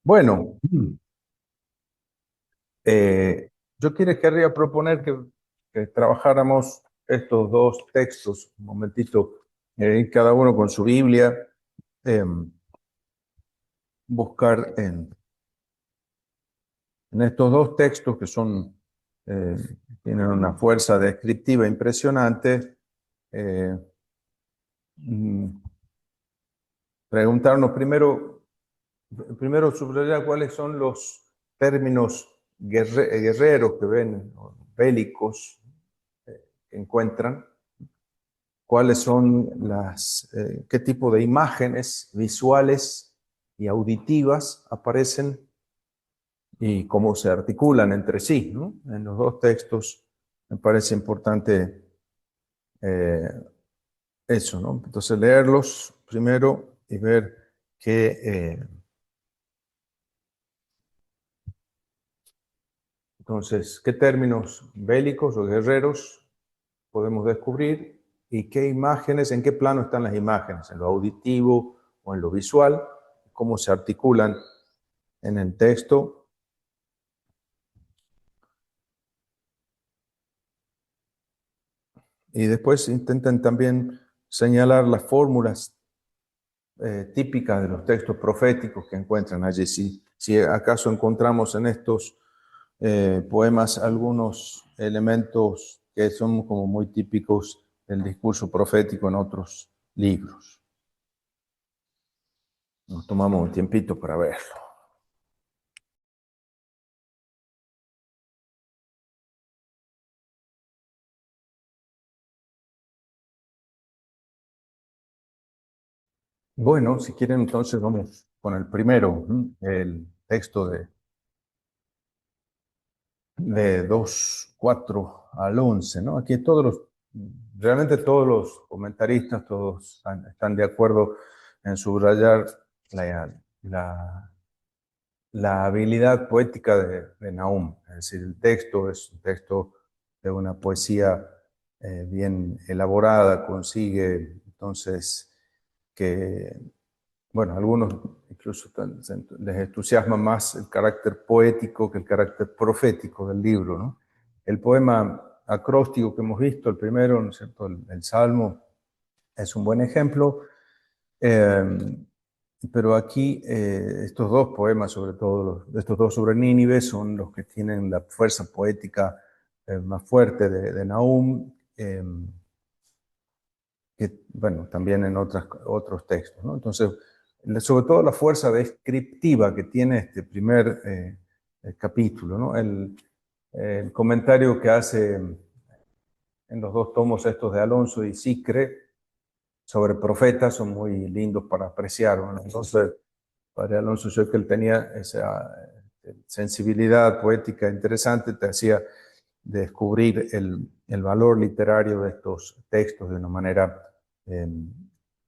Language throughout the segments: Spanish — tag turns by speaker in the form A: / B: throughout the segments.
A: Bueno, yo querría proponer que trabajáramos estos dos textos, un momentito, cada uno con su Biblia, eh, buscar en estos dos textos que eh, tienen una fuerza descriptiva impresionante, eh, mm, preguntarnos primero subrayar cuáles son los términos guerreros que ven, o bélicos, que encuentran, cuáles son qué tipo de imágenes visuales y auditivas aparecen y cómo se articulan entre sí, ¿no? En los dos textos me parece importante eh, eso, ¿no? Entonces leerlos primero y ver qué términos bélicos o guerreros podemos descubrir y qué imágenes, en qué plano están las imágenes, en lo auditivo o en lo visual, cómo se articulan en el texto. Y después intentan también señalar las fórmulas típicas de los textos proféticos que encuentran allí. Si acaso encontramos en estos poemas algunos elementos que son como muy típicos del discurso profético en otros libros. Nos tomamos un tiempito para verlo. Bueno, si quieren entonces vamos con el primero, el texto de 2:4 al 11, ¿no? Aquí realmente todos los comentaristas, todos están de acuerdo en subrayar la, la, la habilidad poética de Nahum. Es decir, el texto es un texto de una poesía bien elaborada, consigue entonces que, bueno, algunos incluso les entusiasma más el carácter poético que el carácter profético del libro, ¿no? El poema acróstico que hemos visto, el primero, ¿no es cierto? El Salmo, es un buen ejemplo. Pero aquí estos dos poemas, sobre todo estos dos sobre Nínive, son los que tienen la fuerza poética más fuerte de Nahum, que, bueno, también en otros textos, ¿no? Entonces, sobre todo la fuerza descriptiva que tiene este primer capítulo, ¿no? El comentario que hace en los dos tomos estos de Alonso y Sicre sobre profetas son muy lindos para apreciar, ¿no? Entonces, Padre Alonso, yo que él tenía esa sensibilidad poética interesante, te hacía descubrir el valor literario de estos textos de una manera eh,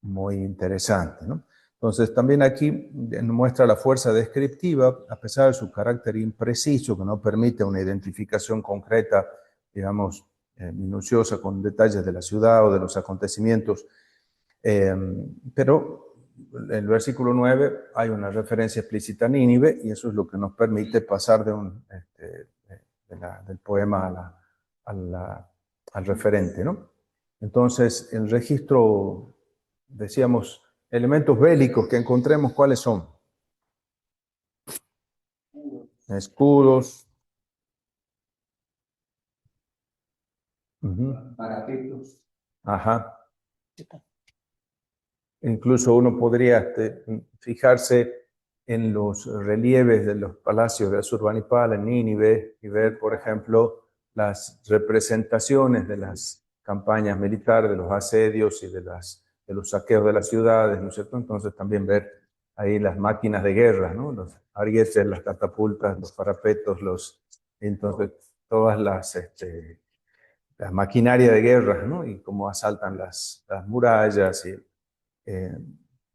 A: muy interesante, ¿no? Entonces, también aquí muestra la fuerza descriptiva, a pesar de su carácter impreciso, que no permite una identificación concreta, digamos, minuciosa con detalles de la ciudad o de los acontecimientos. Pero en el versículo 9 hay una referencia explícita a Nínive y eso es lo que nos permite pasar del poema al referente, ¿no? Entonces, el registro, decíamos, elementos bélicos que encontremos, ¿cuáles son? Escudos. Parapetos. Ajá. Incluso uno podría fijarse en los relieves de los palacios de Asurbanipal en Nínive y ver, por ejemplo, las representaciones de las campañas militares, de los asedios y de los saqueos de las ciudades, ¿no es cierto? Entonces también ver ahí las máquinas de guerra, ¿no? Los arietes, las catapultas, los parapetos, entonces todas las maquinaria de guerra, ¿no? Y cómo asaltan las murallas y eh,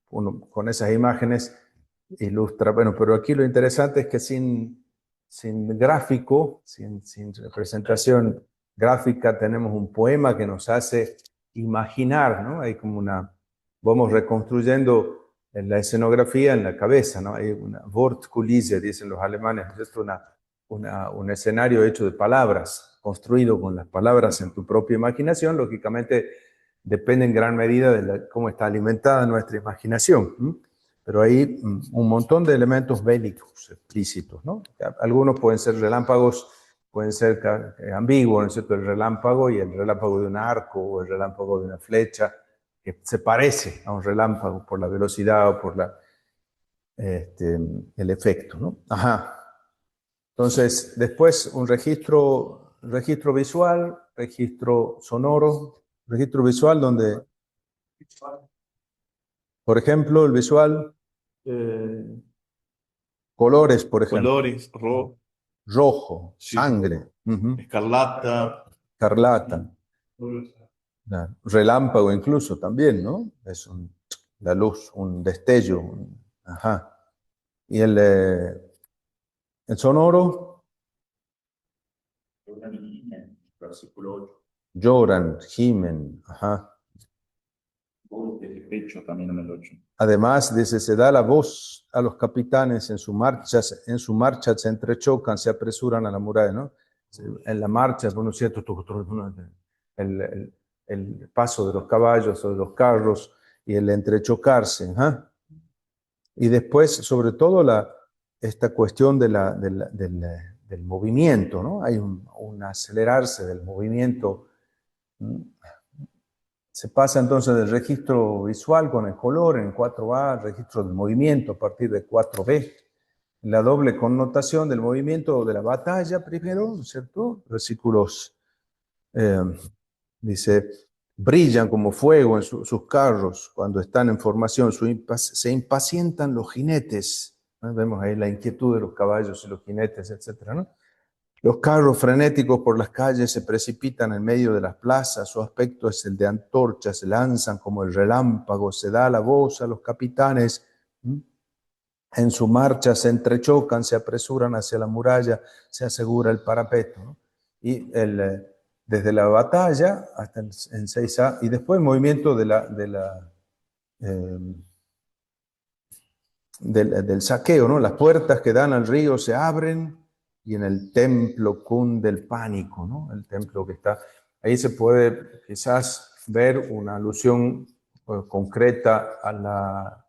A: uno con esas imágenes ilustra, bueno, pero aquí lo interesante es que sin gráfico, sin representación gráfica, tenemos un poema que nos hace imaginar, ¿no? Hay como vamos reconstruyendo la escenografía en la cabeza, ¿no? Hay una Wortkulisse, dicen los alemanes, es un escenario hecho de palabras, construido con las palabras en tu propia imaginación, lógicamente depende en gran medida de cómo está alimentada nuestra imaginación. ¿Mm? Pero hay un montón de elementos bélicos explícitos, ¿no? Algunos pueden ser relámpagos, pueden ser ambiguos, ¿no es cierto? El relámpago y el relámpago de un arco o el relámpago de una flecha, que se parece a un relámpago por la velocidad o por el efecto, ¿no? Ajá. Entonces, después un registro visual, registro sonoro, registro visual donde, por ejemplo, el visual,
B: Eh,
A: colores, por ejemplo,
B: colores, rojo,
A: rojo,
B: sí,
A: sangre,
B: escarlata.
A: escarlata, relámpago incluso también, ¿no? Es la luz, un destello, ajá. Y el sonoro,
B: Versículo 8.
A: lloran, gimen, ajá.
B: Voz de pecho también en el 8.
A: Además, dice, se da la voz a los capitanes en su marcha se entrechocan, se apresuran a la muralla, ¿no? En la marcha, bueno, cierto, el, el paso de los caballos o de los carros y el entrechocarse, ¿eh? Y después, sobre todo, esta cuestión del movimiento, ¿no? Hay un acelerarse del movimiento. Se pasa entonces del registro visual con el color en 4A al registro del movimiento a partir de 4B. La doble connotación del movimiento de la batalla primero, ¿no es cierto? Versículos, dice, brillan como fuego en sus carros cuando están en formación, se impacientan los jinetes, ¿no? Vemos ahí la inquietud de los caballos y los jinetes, etcétera, ¿no? Los carros frenéticos por las calles se precipitan en medio de las plazas, su aspecto es el de antorchas, se lanzan como el relámpago, se da la voz a los capitanes, en su marcha se entrechocan, se apresuran hacia la muralla, se asegura el parapeto, ¿no? Y desde la batalla hasta en 6A, y después el movimiento eh, del saqueo, ¿no? Las puertas que dan al río se abren y en el templo cunde el pánico, ¿no? El templo que está, ahí se puede quizás ver una alusión concreta a la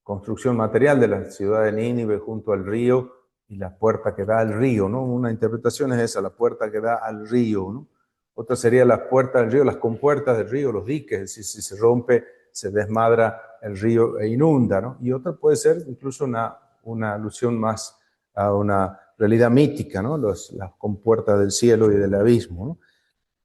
A: construcción material de la ciudad de Nínive junto al río y la puerta que da al río, ¿no? Una interpretación es esa, la puerta que da al río, ¿no? Otra sería las puertas del río, las compuertas del río, los diques, es decir, si se rompe, se desmadra el río e inunda, ¿no? Y otra puede ser incluso una alusión más a una realidad mítica, ¿no? Las compuertas del cielo y del abismo, ¿no?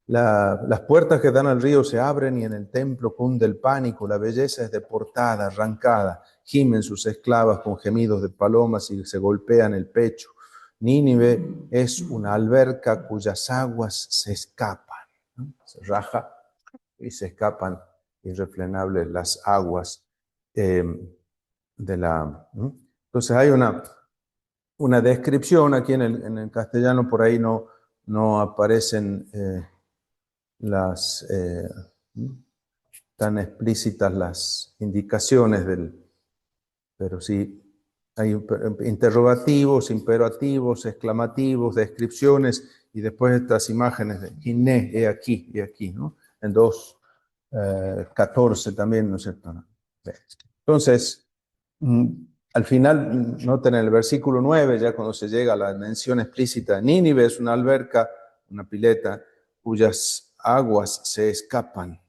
A: Las puertas que dan al río se abren y en el templo cunde el pánico, la belleza es deportada, arrancada, gimen sus esclavas con gemidos de palomas y se golpean el pecho. Nínive es una alberca cuyas aguas se escapan, ¿no? Se raja y se escapan irrefrenables las aguas eh, de la... ¿no? Entonces hay una descripción aquí en el castellano, por ahí no aparecen las tan explícitas las indicaciones pero sí hay interrogativos, imperativos, exclamativos, descripciones y después estas imágenes de Iné, he aquí, ¿no? En 2:14 también, ¿no es cierto? ¿No? Entonces, al final, noten en el versículo 9, ya cuando se llega a la mención explícita de Nínive, es una alberca, una pileta, cuyas aguas se escapan.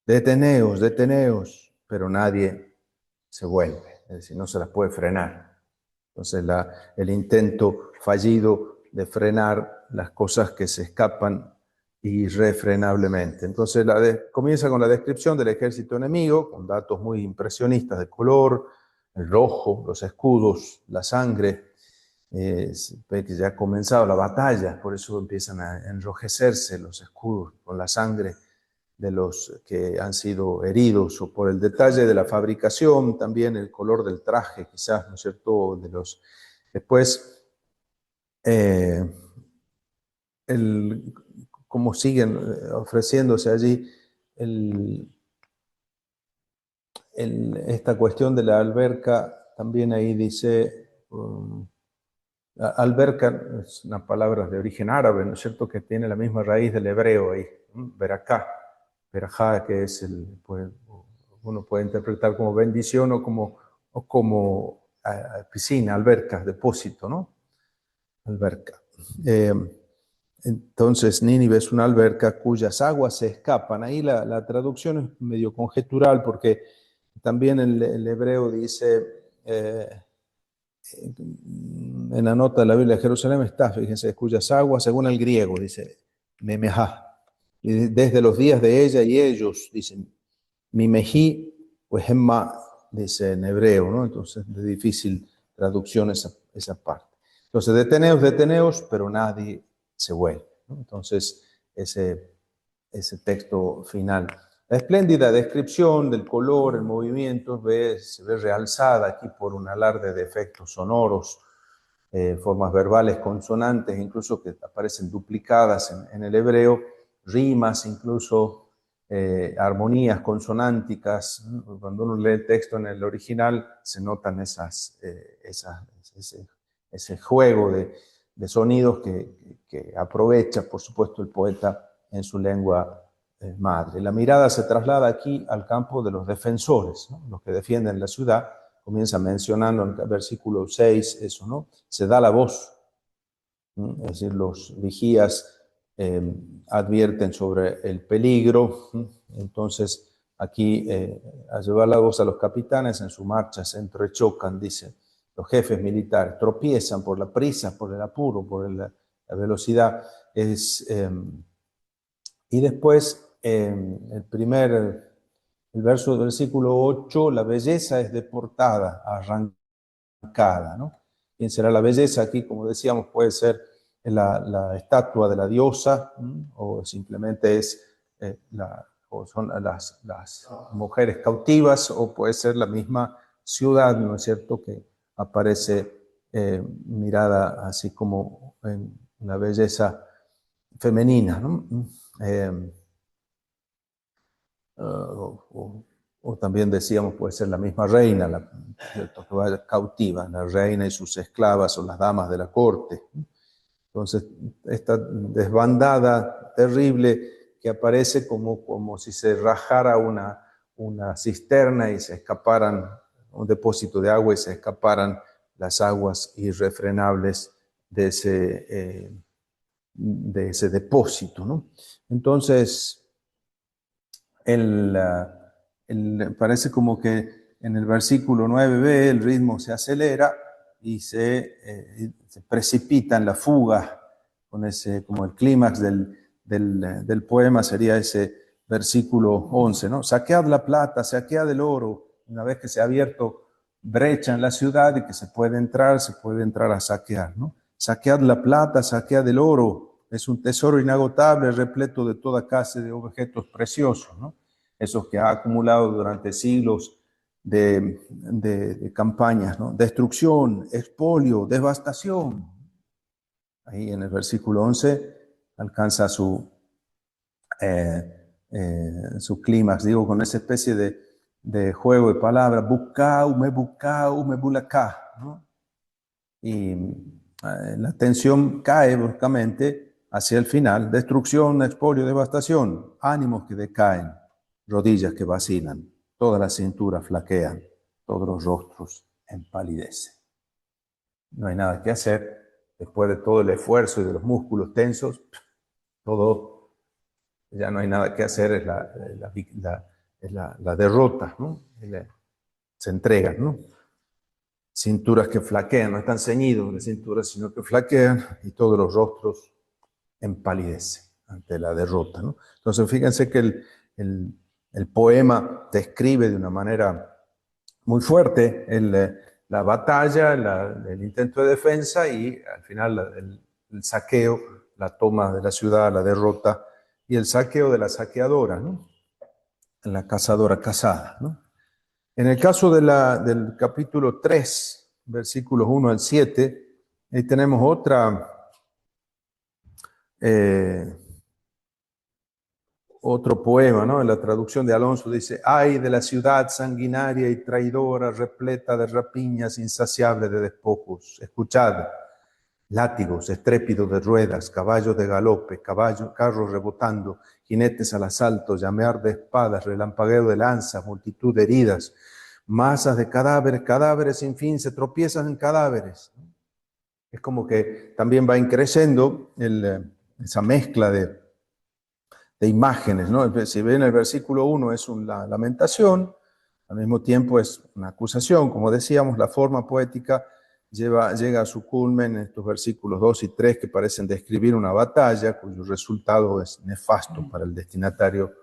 A: Deteneos, deteneos, pero nadie se vuelve, es decir, no se las puede frenar. Entonces, el intento fallido de frenar las cosas que se escapan irrefrenablemente. Entonces, comienza con la descripción del ejército enemigo, con datos muy impresionistas de color, el rojo, los escudos, la sangre. Ve que ya ha comenzado la batalla, por eso empiezan a enrojecerse los escudos con la sangre de los que han sido heridos, o por el detalle de la fabricación, también el color del traje, quizás, ¿no es cierto? Después, eh, cómo siguen ofreciéndose allí, esta cuestión de la alberca, también ahí dice, alberca es una palabra de origen árabe, ¿no es cierto?, que tiene la misma raíz del hebreo ahí, veracá, verajá, que es uno puede interpretar como bendición o como piscina, alberca, depósito, ¿no? Alberca. Entonces, Nínive es una alberca cuyas aguas se escapan. Ahí la traducción es medio conjetural porque también el hebreo dice, en la nota de la Biblia de Jerusalén está, fíjense, cuyas aguas, según el griego, dice, memejá. Y desde los días de ella y ellos, dicen, mimejí, pues emma, dice en hebreo, ¿no? Entonces, de difícil traducción esa parte. Entonces, deteneos, pero nadie se vuelve, ¿no? Entonces, ese texto final. La espléndida descripción del color, el movimiento, se ve realzada aquí por un alarde de efectos sonoros, formas verbales consonantes, incluso que aparecen duplicadas en el hebreo, rimas, incluso armonías consonánticas. Cuando uno lee el texto en el original, se notan ese juego de sonidos que aprovecha, por supuesto, el poeta en su lengua madre. La mirada se traslada aquí al campo de los defensores, ¿no? Los que defienden la ciudad. Comienza mencionando en el versículo 6 eso, ¿no? Se da la voz, ¿no? Es decir, los vigías advierten sobre el peligro, ¿no? Entonces aquí a llevar la voz a los capitanes en su marcha se entrechocan, dice, los jefes militares tropiezan por la prisa, por el apuro, por la velocidad. Y después, el verso del versículo 8, la belleza es deportada, arrancada, ¿no? ¿Quién será la belleza? Aquí, como decíamos, puede ser la estatua de la diosa, ¿no? O simplemente o son las mujeres cautivas, o puede ser la misma ciudad, ¿no es cierto?, que aparece mirada así como en la belleza femenina, ¿no? O también decíamos, puede ser la misma reina, que vaya cautiva, la reina y sus esclavas o las damas de la corte. Entonces, esta desbandada terrible que aparece como si se rajara una cisterna y se escaparan, un depósito de agua y se escaparan las aguas irrefrenables de ese depósito, ¿no? Entonces, parece como que en el versículo 9b el ritmo se acelera y se precipita en la fuga, como el clímax del poema sería ese versículo 11, ¿no? Saquead la plata, saquead el oro, una vez que se ha abierto brecha en la ciudad y que se puede entrar a saquear, ¿no? Saquead la plata, saquead el oro. Es un tesoro inagotable, repleto de toda clase de objetos preciosos, ¿no? Esos que ha acumulado durante siglos de campañas, ¿no? Destrucción, expolio, devastación. Ahí en el versículo 11 alcanza su clímax, digo, con esa especie de juego de palabras, bucau, me bulacá, ¿no? Y la tensión cae bruscamente hacia el final, destrucción, expolio, devastación, ánimos que decaen, rodillas que vacilan, todas las cinturas flaquean, todos los rostros empalidecen. No hay nada que hacer, después de todo el esfuerzo y de los músculos tensos, ya no hay nada que hacer, es la derrota, ¿no? Se entregan, ¿no? Cinturas que flaquean, no están ceñidos de cinturas, sino que flaquean y todos los rostros empalidecen ante la derrota, ¿no? Entonces, fíjense que el poema describe de una manera muy fuerte la batalla, el intento de defensa y al final el saqueo, la toma de la ciudad, la derrota y el saqueo de la saqueadora, ¿no? La cazadora cazada, ¿no? En el caso del capítulo 3, versículos 1 al 7, ahí tenemos otro poema, ¿no? En la traducción de Alonso dice: ay de la ciudad sanguinaria y traidora, repleta de rapiñas, insaciable de despojos. Escuchad, látigos, estrépito de ruedas, caballos de galope, carros rebotando, jinetes al asalto, llamear de espadas, relampagueo de lanzas, multitud de heridas, masas de cadáveres, cadáveres sin fin, se tropiezan en cadáveres. Es como que también va increciendo esa mezcla de imágenes, ¿no? Si ven el versículo 1 es una lamentación, al mismo tiempo es una acusación, como decíamos, la forma poética llega a su culmen en estos versículos 2 y 3 que parecen describir una batalla cuyo resultado es nefasto para el destinatario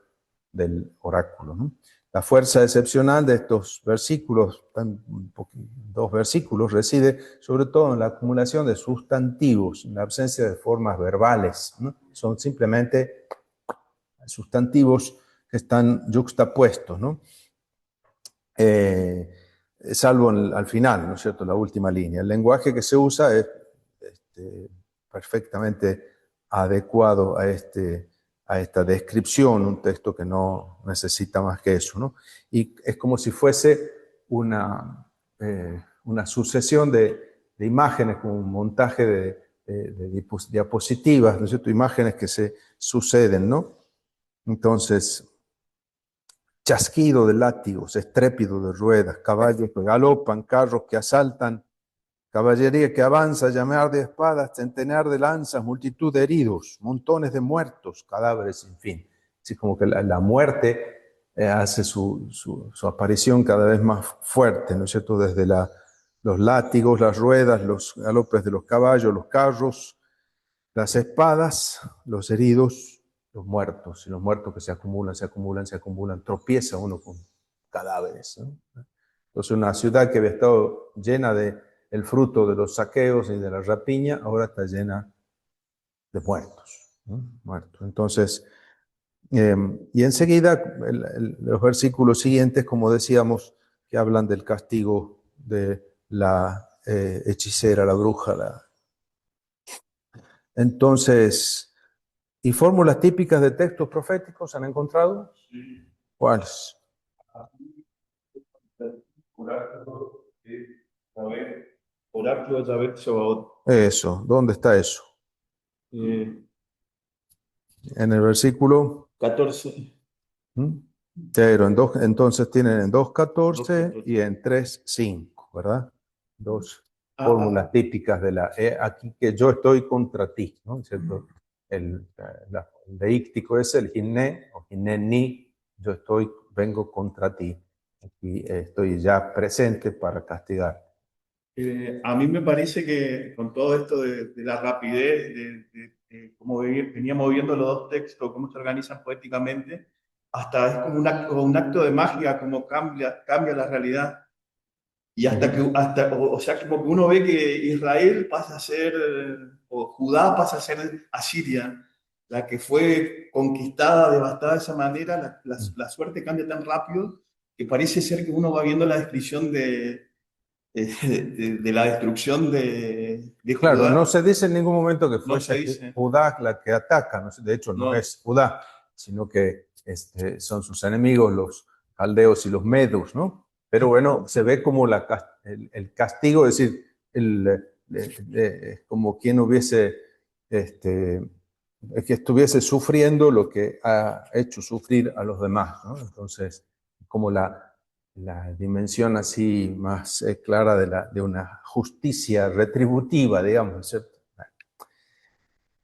A: del oráculo, ¿no? La fuerza excepcional de estos versículos, dos versículos, reside sobre todo en la acumulación de sustantivos, en la ausencia de formas verbales, ¿no? Son simplemente sustantivos que están yuxtapuestos, ¿no? Salvo al final, ¿no es cierto?, la última línea. El lenguaje que se usa es perfectamente adecuado a esta descripción, un texto que no necesita más que eso, ¿no? Y es como si fuese una sucesión de imágenes, como un montaje de diapositivas, ¿no es cierto?, imágenes que se suceden, ¿no? Entonces, chasquido de látigos, estrépito de ruedas, caballos que galopan, carros que asaltan, caballería que avanza, llamear de espadas, centenar de lanzas, multitud de heridos, montones de muertos, cadáveres sin fin. Así como que la muerte hace su aparición cada vez más fuerte, ¿no es cierto? Desde los látigos, las ruedas, los galopes de los caballos, los carros, las espadas, los heridos, los muertos, y los muertos que se acumulan, tropieza uno con cadáveres, ¿no? Entonces una ciudad que había estado llena del fruto de los saqueos y de la rapiña, ahora está llena de muertos, ¿no? Muertos. Entonces, y enseguida los versículos siguientes, como decíamos, que hablan del castigo de la hechicera, la bruja. Entonces, ¿y fórmulas típicas de textos proféticos han encontrado?
B: Sí.
A: ¿Cuáles?
B: Oráculo de Yahvé Tsebaot.
A: Eso, ¿dónde está eso?
B: En
A: En el versículo
B: 14.
A: Pero entonces tienen en 2.14 y en 3.5, ¿verdad? Dos fórmulas típicas de aquí que yo estoy contra ti, ¿no? ¿Cierto? El deíctico es el hinné o hineni, yo vengo contra ti. Aquí estoy ya presente para castigar.
B: A mí me parece que con todo esto de la rapidez, de cómo veníamos viendo los dos textos, cómo se organizan poéticamente, hasta es como un acto de magia, como cambia la realidad. Y o sea, como que uno ve que Israel pasa a ser, o Judá pasa a ser Asiria, la que fue conquistada, devastada de esa manera, la suerte cambia tan rápido que parece ser que uno va viendo la descripción de la destrucción de
A: Claro,
B: Judá.
A: no se dice en ningún momento que
B: No
A: fuese
B: se dice.
A: Judá la que ataca, ¿no? De hecho no es Judá, sino que son sus enemigos, los caldeos y los medos, ¿no? Pero bueno, se ve como el castigo, es decir, como quien hubiese, que estuviese sufriendo lo que ha hecho sufrir a los demás, ¿no? Entonces, como la dimensión así más clara de una justicia retributiva, digamos, ¿cierto?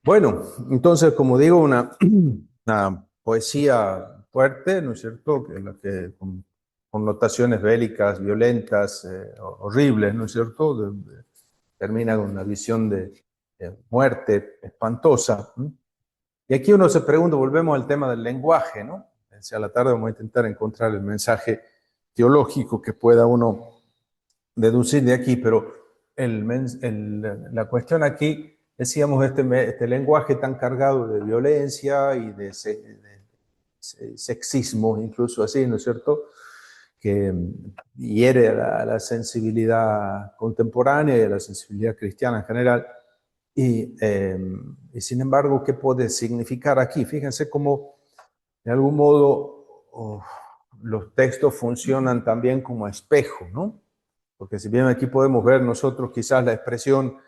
A: Bueno, entonces, como digo, una poesía fuerte, ¿no es cierto? Con connotaciones bélicas, violentas, horribles, ¿no es cierto? Termina con una visión de muerte espantosa, ¿no? Y aquí uno se pregunta, volvemos al tema del lenguaje, ¿no? A la tarde vamos a intentar encontrar el mensaje teológico que pueda uno deducir de aquí, pero la cuestión aquí, decíamos, este lenguaje tan cargado de violencia y de sexismo, incluso así, ¿no es cierto?, que hiere a la sensibilidad contemporánea y a la sensibilidad cristiana en general. Y sin embargo, ¿qué puede significar aquí? Fíjense cómo de algún modo, los textos funcionan también como espejo, ¿no? Porque si bien aquí podemos ver nosotros quizás la expresión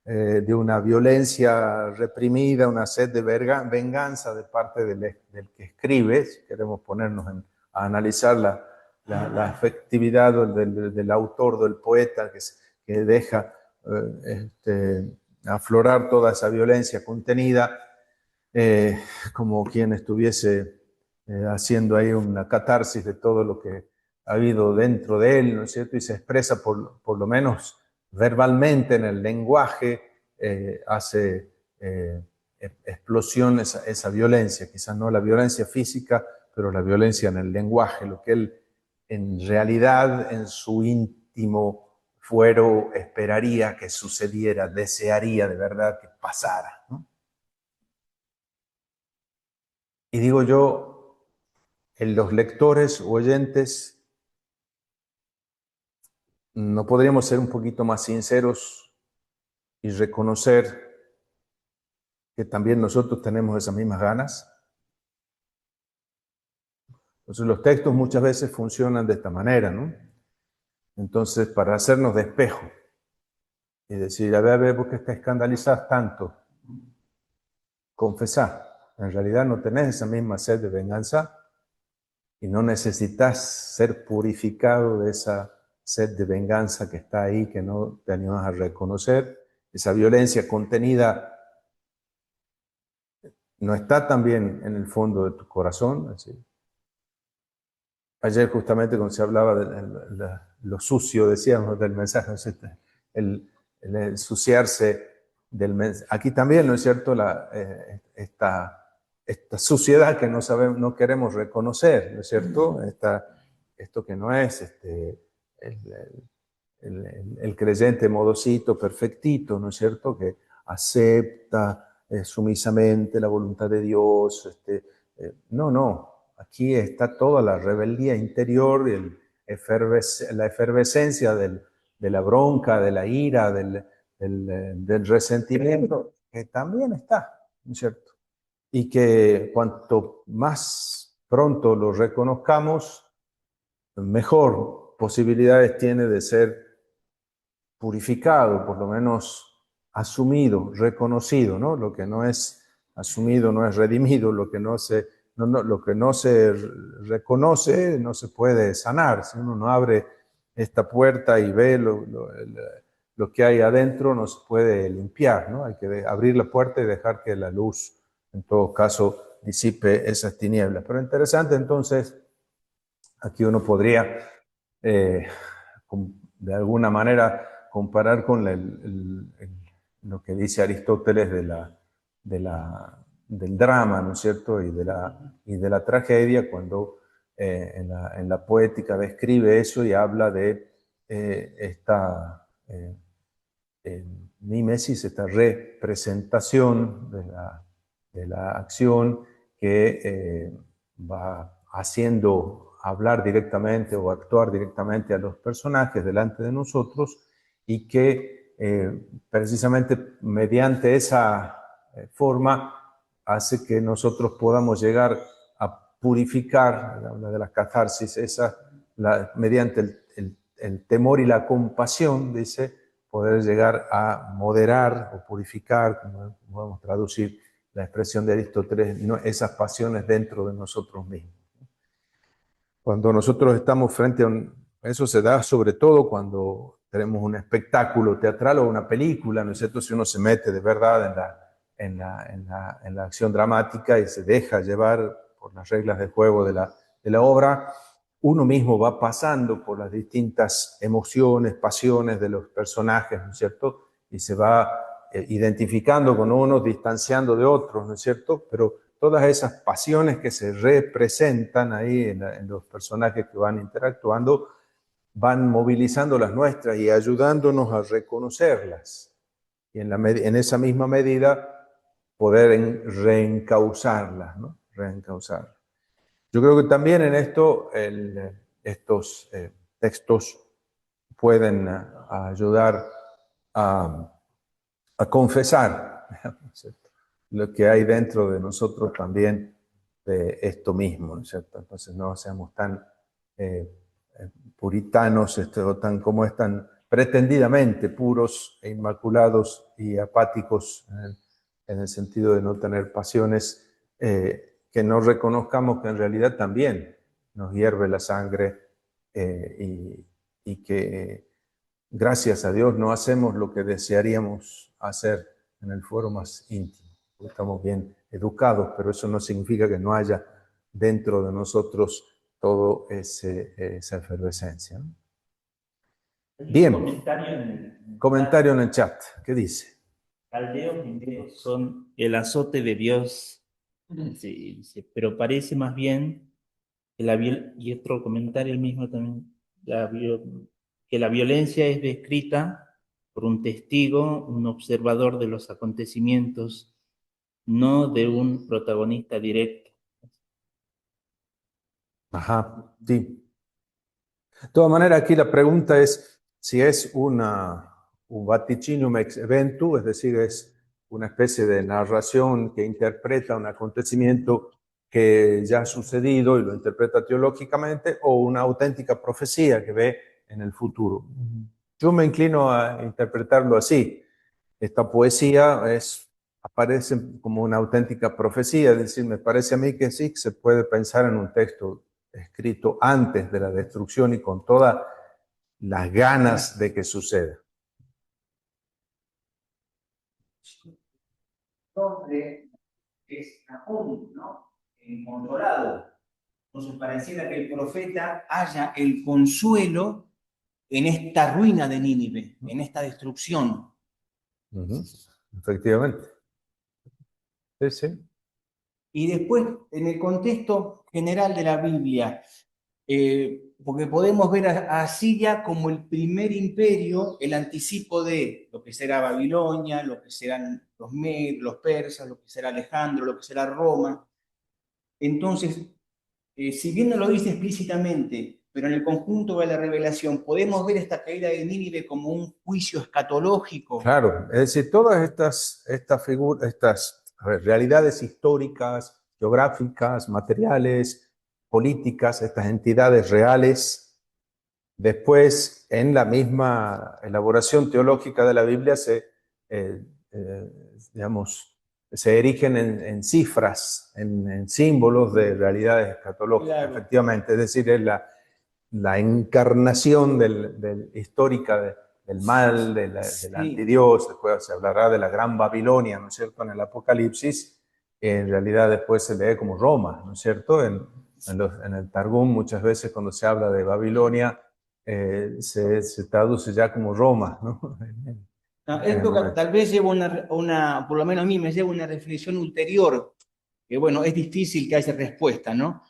A: de una violencia reprimida, una sed de venganza de parte del que escribe, si queremos ponernos a analizar la afectividad del autor, del poeta, que deja aflorar toda esa violencia contenida, como quien estuviese haciendo ahí una catarsis de todo lo que ha habido dentro de él, ¿no es cierto? Y se expresa por lo menos verbalmente en el lenguaje, hace explosión esa violencia, quizás no la violencia física, pero la violencia en el lenguaje, lo que él en realidad en su íntimo fuero esperaría que sucediera, desearía de verdad que pasara, ¿no? Y digo yo, en los lectores o oyentes, ¿no podríamos ser un poquito más sinceros y reconocer que también nosotros tenemos esas mismas ganas? Entonces los textos muchas veces funcionan de esta manera, ¿no? Entonces, para hacernos de espejo y decir, a ver, ¿por qué te escandalizas tanto? Confesá, en realidad no tenés esa misma sed de venganza y no necesitas ser purificado de esa sed de venganza que está ahí, que no te animas a reconocer. Esa violencia contenida no está también en el fondo de tu corazón. Así. Ayer justamente cuando se hablaba de lo sucio, decíamos, del mensaje, ¿no es cierto? El ensuciarse del mensaje. Aquí también, ¿no es cierto?, esta suciedad que no sabemos, no queremos reconocer, ¿no es cierto? Esto que no es el, el creyente modosito, perfectito, ¿no es cierto?, que acepta sumisamente la voluntad de Dios. No, aquí está toda la rebeldía interior, la efervescencia de la bronca, de la ira, del resentimiento, que también está, ¿no es cierto? Y que cuanto más pronto lo reconozcamos, mejor posibilidades tiene de ser purificado, por lo menos asumido, reconocido, ¿no? Lo que no es asumido no es redimido, lo que lo que no se reconoce no se puede sanar. Si uno no abre esta puerta y ve lo que hay adentro, no se puede limpiar, ¿no? Hay que abrir la puerta y dejar que la luz, en todo caso, disipe esas tinieblas. Pero interesante, entonces, aquí uno podría, de alguna manera, comparar con lo que dice Aristóteles del drama, ¿no es cierto?, y de la tragedia, cuando en la poética describe eso y habla de esta mímesis, esta representación de la acción que va haciendo hablar directamente o actuar directamente a los personajes delante de nosotros y que precisamente mediante esa forma hace que nosotros podamos llegar a purificar, una de las catarsis, mediante el temor y la compasión, dice, poder llegar a moderar o purificar, como podemos traducir la expresión de Aristóteles, esas pasiones dentro de nosotros mismos. Cuando nosotros estamos frente a eso se da sobre todo cuando tenemos un espectáculo teatral o una película, ¿no es cierto? Si uno se mete de verdad en la acción dramática y se deja llevar por las reglas del juego de la obra, uno mismo va pasando por las distintas emociones, pasiones de los personajes, ¿no es cierto? Y se va identificando con unos, distanciando de otros, ¿no es cierto? Pero todas esas pasiones que se representan ahí en los personajes que van interactuando, van movilizando las nuestras y ayudándonos a reconocerlas. Y en esa misma medida poder reencauzarlas, ¿no? Reencauzarlas. Yo creo que también en esto estos textos pueden ayudar a confesar, ¿cierto?, lo que hay dentro de nosotros también de esto mismo, ¿no es cierto? Entonces no seamos tan puritanos, o tan como están pretendidamente puros e inmaculados y apáticos en el sentido de no tener pasiones, que no reconozcamos que en realidad también nos hierve la sangre, y que gracias a Dios no hacemos lo que desearíamos hacer en el foro más íntimo. Estamos bien educados, pero eso no significa que no haya dentro de nosotros todo esa efervescencia, ¿no? Bien. Comentario en el chat. ¿Qué dice?
C: Caldeos mineros son el azote de Dios. Sí, dice, pero parece más bien que y otro comentario el mismo también, que la violencia es descrita por un testigo, un observador de los acontecimientos, no de un protagonista directo.
A: Ajá, sí. De todas maneras, aquí la pregunta es si es un vaticinum ex eventu, es decir, es una especie de narración que interpreta un acontecimiento que ya ha sucedido y lo interpreta teológicamente, o una auténtica profecía que ve en el futuro. Yo me inclino a interpretarlo así. Esta poesía aparece como una auténtica profecía, es decir, me parece a mí que sí, se puede pensar en un texto escrito antes de la destrucción y con todas las ganas de que suceda.
D: Nombre es Nahum, ¿no? Consolado. Entonces pareciera que el profeta haya el consuelo en esta ruina de Nínive, en esta destrucción.
A: Efectivamente. Sí, sí.
D: Y después, en el contexto general de la Biblia, porque podemos ver a Siria como el primer imperio, el anticipo de lo que será Babilonia, lo que serán los persas, lo que será Alejandro, lo que será Roma. Entonces, si bien no lo dice explícitamente, pero en el conjunto de la revelación, podemos ver esta caída de Nínive como un juicio escatológico.
A: Claro, es decir, todas estas figuras, realidades históricas, geográficas, materiales, políticas, estas entidades reales, después en la misma elaboración teológica de la Biblia digamos, se erigen en cifras, en símbolos de realidades escatológicas, claro. Efectivamente, es decir, es la encarnación histórica del mal, del antidios. Después se hablará de la gran Babilonia, ¿no es cierto?, en el Apocalipsis. En realidad después se lee como Roma, ¿no es cierto? En el Targum muchas veces cuando se habla de Babilonia se traduce ya como Roma, ¿no?
D: Tal vez lleva por lo menos a mí me lleva una reflexión ulterior, que bueno, es difícil que haya respuesta, ¿no?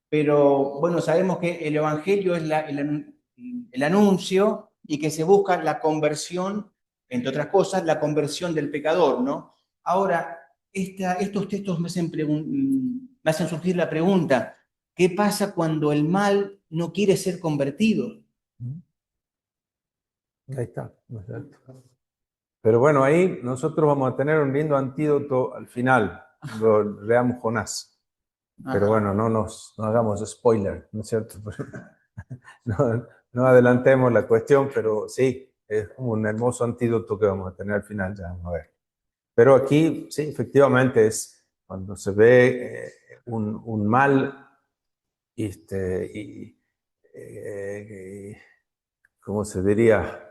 D: Pero bueno, sabemos que el Evangelio es el anuncio y que se busca la conversión, entre otras cosas, la conversión del pecador, ¿no? Ahora, estos textos me hacen surgir la pregunta, ¿qué pasa cuando el mal no quiere ser convertido?
A: Ahí está, ¿no es cierto? Pero bueno, ahí nosotros vamos a tener un lindo antídoto al final, cuando leamos Jonás. Pero bueno, no hagamos spoiler, ¿no es cierto? No adelantemos la cuestión, pero sí, es un hermoso antídoto que vamos a tener al final, ya vamos a ver. Pero aquí, sí, efectivamente, es cuando se ve un mal, ¿cómo se diría?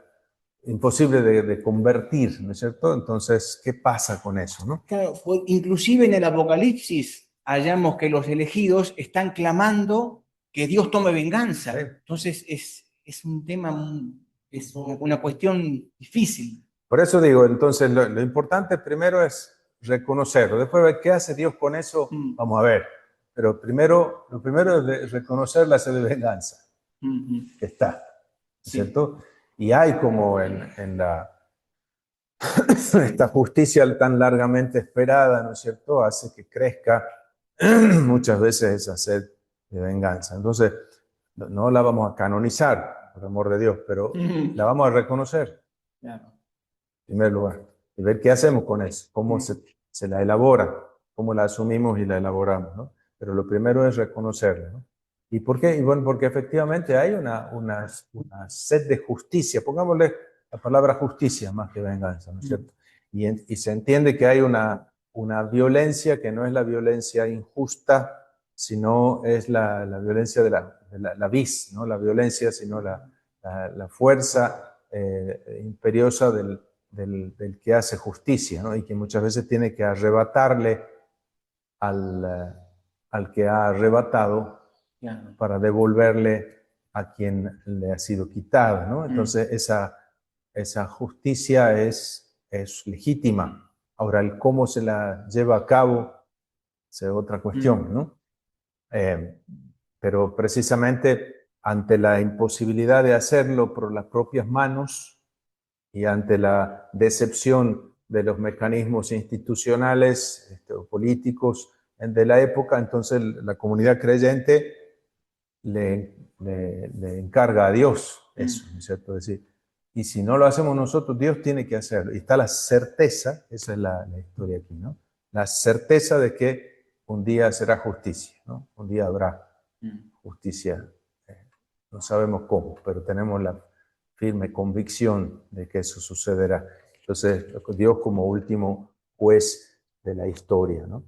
A: Imposible de convertir, ¿no es cierto? Entonces, ¿qué pasa con eso, no?
D: Claro, inclusive en el Apocalipsis hallamos que los elegidos están clamando que Dios tome venganza. Sí. Entonces es un tema, es una cuestión difícil.
A: Por eso digo, entonces lo importante primero es reconocerlo. Después ver qué hace Dios con eso, vamos a ver. Pero lo primero es reconocer la sed de venganza que está, ¿cierto? Sí. Y hay como en esta justicia tan largamente esperada, ¿no es cierto?, hace que crezca muchas veces esa sed de venganza. Entonces, no la vamos a canonizar, por amor de Dios, pero la vamos a reconocer, claro, en primer lugar, y ver qué hacemos con eso, cómo se la elabora, cómo la asumimos y la elaboramos, ¿no? pero lo primero es reconocerle, ¿no? ¿Y por qué? Y bueno, porque efectivamente hay una sed de justicia, pongámosle la palabra justicia más que venganza, ¿no es cierto? Y se entiende que hay una violencia que no es la violencia injusta, sino es la violencia de la vis, ¿no? La violencia, sino la fuerza imperiosa del que hace justicia, ¿no? Y que muchas veces tiene que arrebatarle al que ha arrebatado para devolverle a quien le ha sido quitado, ¿no? Entonces esa justicia es legítima. Ahora, el cómo se la lleva a cabo es otra cuestión, ¿no? Pero precisamente ante la imposibilidad de hacerlo por las propias manos y ante la decepción de los mecanismos institucionales o políticos de la época, entonces la comunidad creyente le encarga a Dios eso, ¿no es cierto? Es decir, y si no lo hacemos nosotros, Dios tiene que hacerlo. Y está la certeza, esa es la historia aquí, ¿no? La certeza de que un día será justicia, ¿no? Un día habrá justicia. No sabemos cómo, pero tenemos la firme convicción de que eso sucederá. Entonces, Dios como último juez de la historia, ¿no?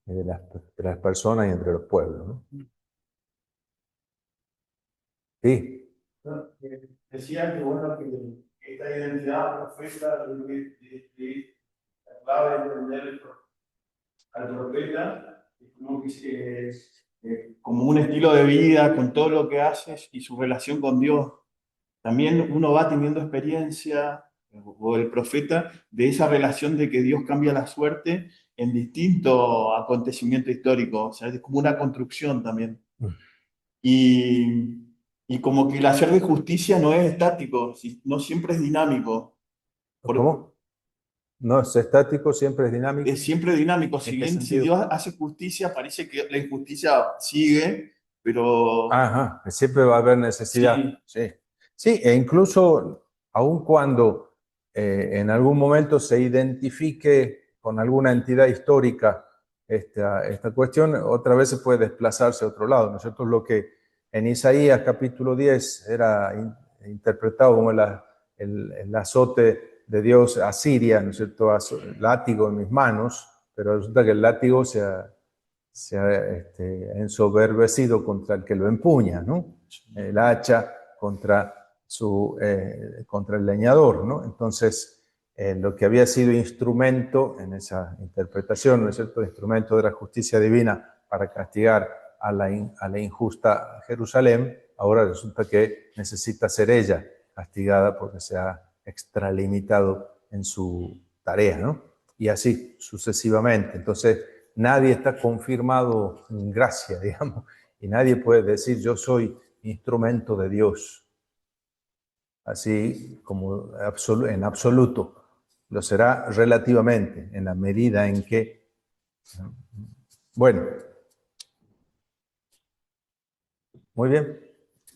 A: De las personas y entre los pueblos, ¿no? Sí.
B: Decía que bueno, que esta identidad profeta es la clave de entender al profeta, es como, como un estilo de vida con todo lo que haces y su relación con Dios. También uno va teniendo experiencia, o el profeta, de esa relación de que Dios cambia la suerte en distintos acontecimientos históricos. O sea, es como una construcción también. Y como que el hacer de justicia no es estático, no siempre es dinámico.
A: ¿Cómo? No es estático, siempre es dinámico.
B: Es siempre dinámico. Si bien si Dios hace justicia, parece que la injusticia sigue, pero...
A: Ajá, siempre va a haber necesidad.
B: Sí.
A: Sí, sí, e incluso aun cuando en algún momento se identifique con alguna entidad histórica esta cuestión, otra vez se puede desplazarse a otro lado, ¿no es cierto? Lo que en Isaías capítulo 10 era interpretado como el azote de Dios a Siria, ¿no es cierto? Látigo en mis manos, pero resulta que el látigo se ha ensoberbecido contra el que lo empuña, ¿no? El hacha contra el leñador, ¿no? Entonces, lo que había sido instrumento en esa interpretación, ¿no es cierto?, instrumento de la justicia divina para castigar a la injusta Jerusalén, ahora resulta que necesita ser ella castigada porque se ha extralimitado en su tarea, ¿no? Y así sucesivamente. Entonces, nadie está confirmado en gracia, digamos, y nadie puede decir yo soy instrumento de Dios, así como en absoluto. Lo será relativamente, en la medida en que... Bueno. Muy bien.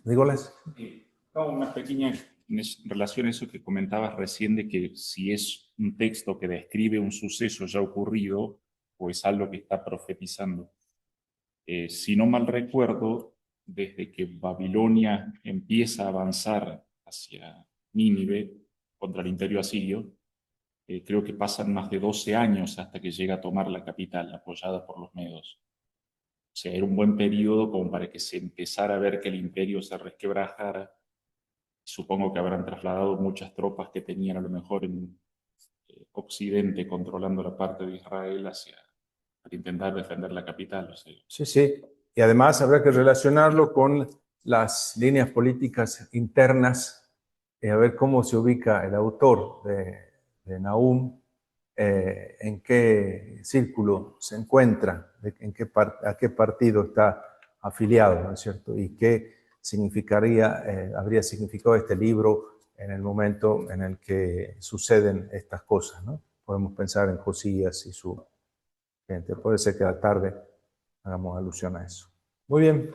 A: Nicolás.
E: Una pequeña en relación a eso que comentabas recién de que si es un texto que describe un suceso ya ocurrido o es algo que está profetizando. Si no mal recuerdo, desde que Babilonia empieza a avanzar hacia Nínive contra el imperio asirio, creo que pasan más de 12 años hasta que llega a tomar la capital, apoyada por los medos. O sea, era un buen periodo como para que se empezara a ver que el imperio se resquebrajara. Supongo que habrán trasladado muchas tropas que tenían a lo mejor en Occidente controlando la parte de Israel para intentar defender la capital. O sea.
A: Sí, sí. Y además habrá que relacionarlo con las líneas políticas internas, a ver cómo se ubica el autor de Nahum, en qué círculo se encuentra, a qué partido está afiliado, ¿no es cierto? Y qué habría significado este libro en el momento en el que suceden estas cosas, ¿no? Podemos pensar en Josías y su gente. Puede ser que a la tarde hagamos alusión a eso. Muy bien.